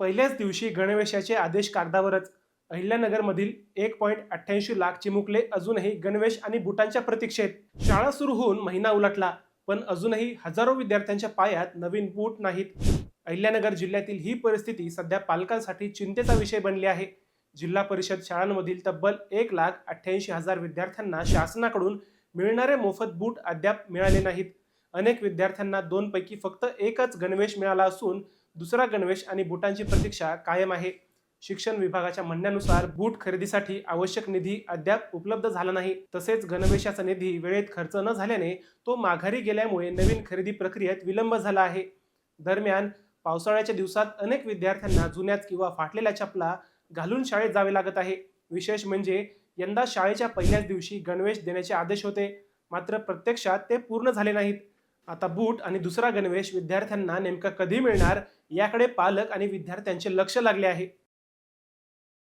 पहिल्याच दिवशी गणवेशाचे आदेश कागदावरच. अहिल्यानगरमधील 1.88 लाख चिमुकले अजूनही गणवेश आणि बुटांच्या प्रतीक्षेत. शाळा सुरू होऊन महिना उलटला, पण अजूनही हजारो विद्यार्थ्यांच्या पायात नवीन बूट नाहीत. अहिल्यानगर जिल्ह्यातील ही परिस्थिती सध्या पालकांसाठी चिंतेचा विषय बनली आहे. जिल्हा परिषद शाळांमधील तब्बल 1,88,000 विद्यार्थ्यांना शासनाकडून मिळणारे मोफत बूट अद्याप मिळाले नाहीत. अनेक विद्यार्थ्यांना दोनपैकी फक्त एकच गणवेश मिळाला असून दुसरा गणवेश आणि बुटांची प्रतीक्षा कायम आहे. शिक्षण विभागाच्या म्हणण्यानुसार बूट खरेदीसाठी आवश्यक निधी अद्याप उपलब्ध झाला नाही. तसेच गणवेशाचा निधी वेळेत खर्च न झाल्याने तो माघारी गेल्यामुळे नवीन खरेदी प्रक्रियेत विलंब झाला आहे. दरम्यान पावसाळ्याच्या दिवसात अनेक विद्यार्थ्यांना जुन्याच किंवा फाटलेल्या चपला घालून शाळेत जावे लागत आहे. विशेष म्हणजे यंदा शाळेच्या पहिल्याच दिवशी गणवेश देण्याचे आदेश होते, मात्र प्रत्यक्षात ते पूर्ण झाले नाहीत. आता बूट आणि दुसरा गणवेश विद्यार्थ्यांना नेमका कधी मिळणार याकडे पालक आणि विद्यार्थ्यांचे लक्ष लागले आहे.